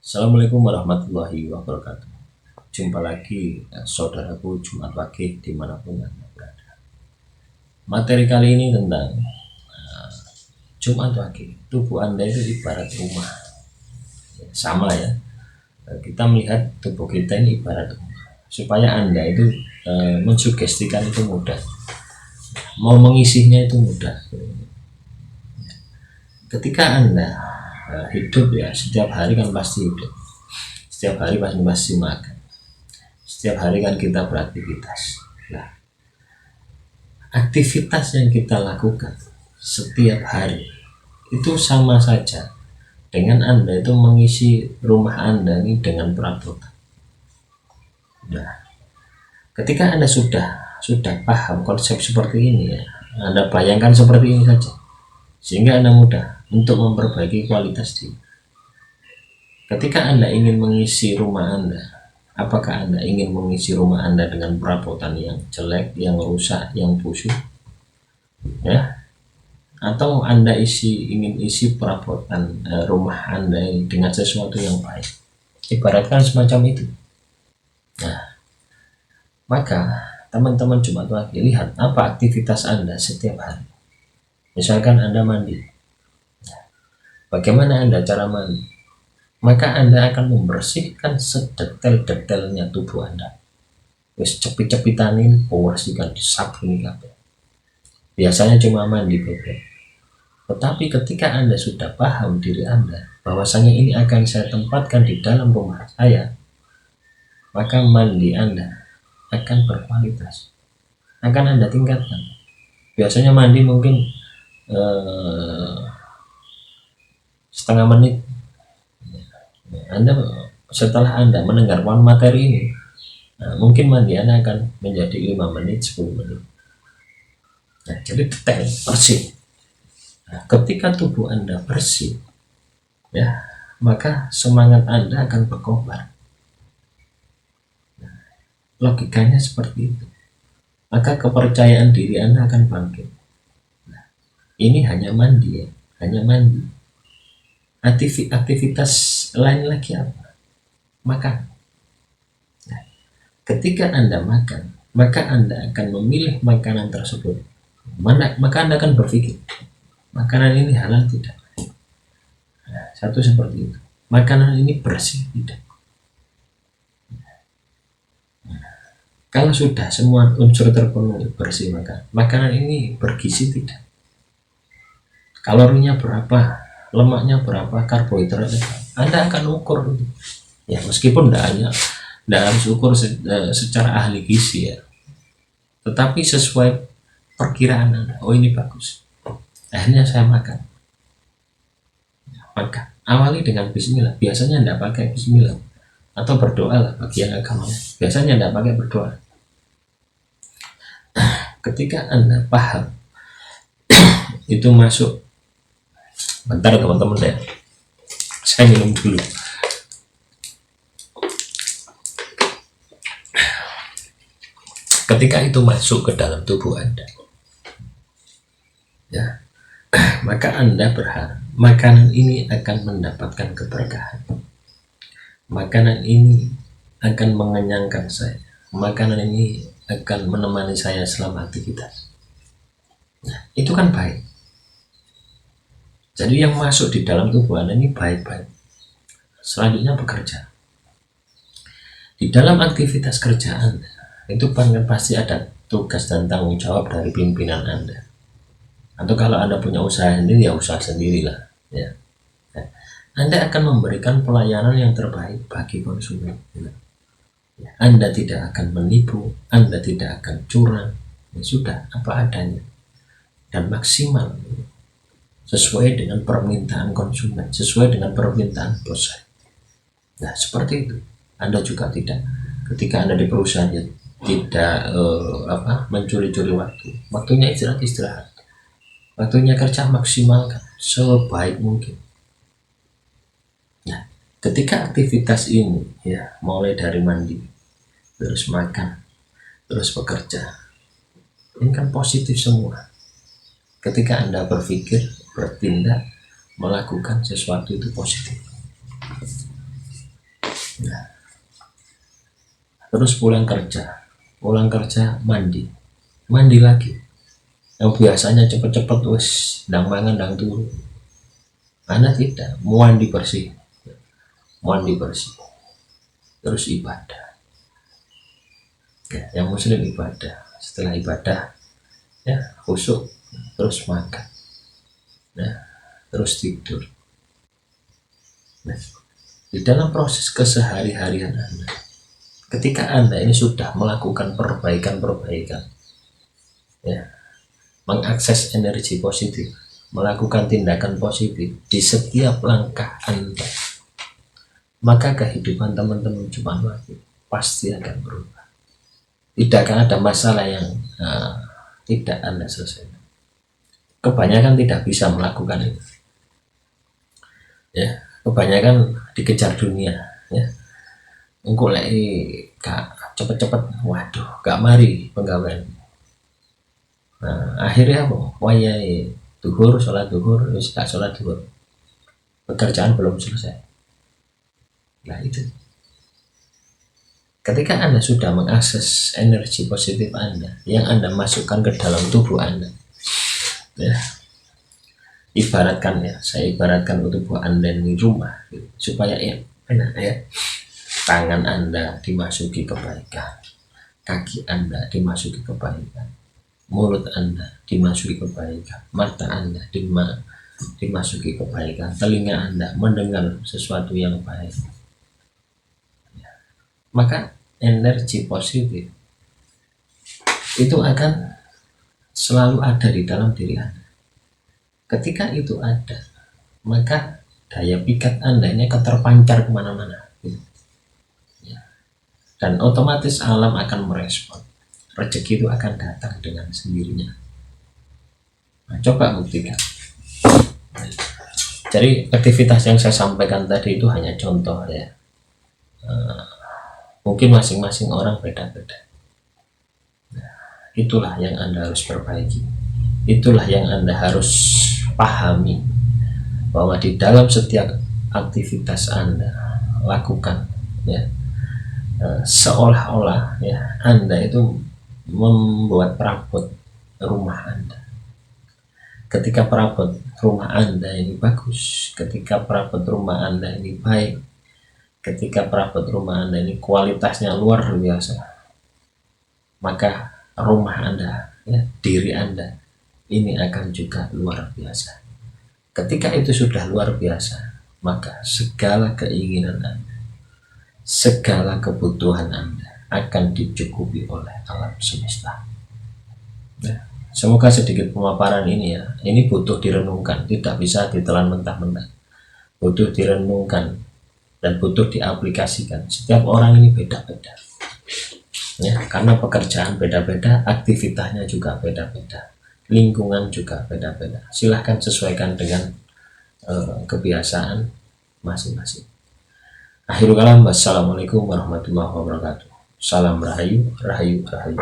Assalamualaikum warahmatullahi wabarakatuh. Jumpa lagi saudaraku Jumat Wage dimanapun Anda berada. Materi kali ini tentang Jumat Wage. Tubuh Anda itu ibarat rumah. Sama ya. Kita melihat tubuh kita ini ibarat rumah. Supaya Anda itu mensugestikan itu mudah. Mau mengisinya itu mudah. Ketika Anda hidup ya, setiap hari kan pasti hidup. Setiap hari pasti makan. Setiap hari kan kita beraktivitas. Nah, aktivitas yang kita lakukan setiap hari itu sama saja dengan Anda itu mengisi rumah Anda ini dengan perabotan. Nah, ketika Anda sudah paham konsep seperti ini ya, Anda bayangkan seperti ini saja, sehingga Anda mudah untuk memperbaiki kualitas diri. Ketika Anda ingin mengisi rumah Anda, apakah Anda ingin mengisi rumah Anda dengan perabotan yang jelek, yang rusak, yang busuk? Ya, atau Anda ingin isi perabotan rumah Anda ini dengan sesuatu yang baik? Ibaratkan semacam itu. Nah, maka teman-teman Jumat Wage, lihat apa aktivitas Anda setiap hari. Misalkan Anda mandi. Bagaimana Anda cara mandi? Maka Anda akan membersihkan sedetail-detailnya tubuh Anda. Wis cepit-cepitanin, bersihkan, disabuni kabeh. Biasanya cuma mandi bebek. Tetapi ketika Anda sudah paham diri Anda, bahwasanya ini akan saya tempatkan di dalam rumah saya, maka mandi Anda akan berkualitas. Akan Anda tingkatkan. Biasanya mandi mungkin setengah menit. Setelah Anda mendengarkan materi ini, mungkin mandi Anda akan menjadi 5 menit, 10 menit. Nah, jadi detail, bersih. Nah, ketika tubuh Anda bersih, ya, maka semangat Anda akan berkobar. Nah, logikanya seperti itu. Maka kepercayaan diri Anda akan bangkit. Nah, ini hanya mandi ya, hanya mandi. Aktivitas lain lagi apa? Makan. Nah, ketika Anda makan, maka Anda akan memilih makanan tersebut. Maka Anda akan berpikir, makanan ini halal tidak? Nah, satu seperti itu. Makanan ini bersih tidak? Nah, kalau sudah semua unsur terpenuhi bersih, maka makanan ini bergizi tidak? Kalorinya berapa? Lemaknya berapa? Karbohidratnya berapa? Anda akan ukur itu. Ya, meskipun tidak harus ukur secara ahli gizi ya, tetapi sesuai perkiraan Anda. Oh, ini bagus, akhirnya saya makan. Maka awali dengan bismillah. Biasanya tidak pakai bismillah, atau berdoa lah bagi yang agama. Biasanya tidak pakai berdoa. Ketika Anda paham itu masuk. Bentar teman-teman, saya minum dulu. Ketika itu masuk ke dalam tubuh Anda, ya, maka Anda berharap makanan ini akan mendapatkan keberkahan. Makanan ini akan mengenyangkan saya. Makanan ini akan menemani saya selama aktivitas. Nah, itu kan baik. Jadi yang masuk di dalam tubuh Anda ini baik-baik. Selanjutnya bekerja. Di dalam aktivitas kerja Anda, itu pasti ada tugas dan tanggung jawab dari pimpinan Anda. Atau kalau Anda punya usaha sendiri, ya usaha sendirilah. Ya. Anda akan memberikan pelayanan yang terbaik bagi konsumen. Ya. Anda tidak akan menipu, Anda tidak akan curang. Ya sudah, apa adanya. Dan maksimal. Sesuai dengan permintaan konsumen, sesuai dengan permintaan bos. Nah, seperti itu. Anda juga tidak, ketika Anda di perusahaan ya, tidak mencuri-curi waktu. Waktunya istirahat. Waktunya kerja maksimalkan sebaik mungkin. Nah, ketika aktivitas ini ya, mulai dari mandi, terus makan, terus bekerja, ini kan positif semua. Ketika Anda berpikir, bertindak, melakukan sesuatu itu positif. Nah, terus pulang kerja mandi lagi. Yang biasanya cepet-cepet wes ndang mangan ndang turu, Anda tidak, mandi bersih, terus ibadah. Ya, yang muslim ibadah, setelah ibadah ya khusyuk, terus makan, ya, terus tidur. Nah, di dalam proses kesehari-harian Anda, ketika Anda ini sudah melakukan perbaikan, ya, mengakses energi positif, melakukan tindakan positif di setiap langkah Anda, maka kehidupan teman-teman cuma lagi pasti akan berubah. Tidak akan ada masalah yang tidak Anda selesaikan. Kebanyakan tidak bisa melakukan itu. Ya, kebanyakan dikejar dunia, ya. Engko lek gak cepet-cepet, waduh, gak mari penggawean. Nah, akhirnya apa? Wayahe duhur, sholat duhur, wis gak sholat duhur. Pekerjaan belum selesai. Nah, itu. Ketika Anda sudah mengakses energi positif Anda yang Anda masukkan ke dalam tubuh Anda, ya, saya ibaratkan tubuh Anda di rumah, gitu, supaya enak, ya, tangan Anda dimasuki kebaikan, kaki Anda dimasuki kebaikan, mulut Anda dimasuki kebaikan, mata Anda dimasuki kebaikan, telinga Anda mendengar sesuatu yang baik, maka energi positif itu akan selalu ada di dalam diri Anda. Ketika itu ada, maka daya pikat Anda ini akan terpancar kemana-mana, ya. Dan otomatis alam akan merespon. Rezeki itu akan datang dengan sendirinya. Nah, coba buktikan. Jadi aktivitas yang saya sampaikan tadi itu hanya contoh, ya. Mungkin masing-masing orang beda-beda. Nah, itulah yang Anda harus perbaiki. Itulah yang Anda harus pahami, bahwa di dalam setiap aktivitas Anda lakukan, ya, seolah-olah, ya, Anda itu membuat perabot rumah Anda. Ketika perabot rumah Anda ini bagus, ketika perabot rumah Anda ini baik, ketika perabot rumah Anda ini kualitasnya luar biasa, maka rumah Anda, ya, diri Anda ini akan juga luar biasa. Ketika itu sudah luar biasa, maka segala keinginan Anda, segala kebutuhan Anda akan dicukupi oleh alam semesta. Nah, semoga sedikit pemaparan ini, ya, ini butuh direnungkan, tidak bisa ditelan mentah-mentah, butuh direnungkan dan butuh diaplikasikan. Setiap orang ini beda-beda, ya, karena pekerjaan beda-beda, aktivitasnya juga beda-beda, lingkungan juga beda-beda. Silahkan sesuaikan dengan kebiasaan masing-masing. Akhirul kalam, wassalamualaikum warahmatullahi wabarakatuh. Salam rahayu, rahayu, rahayu.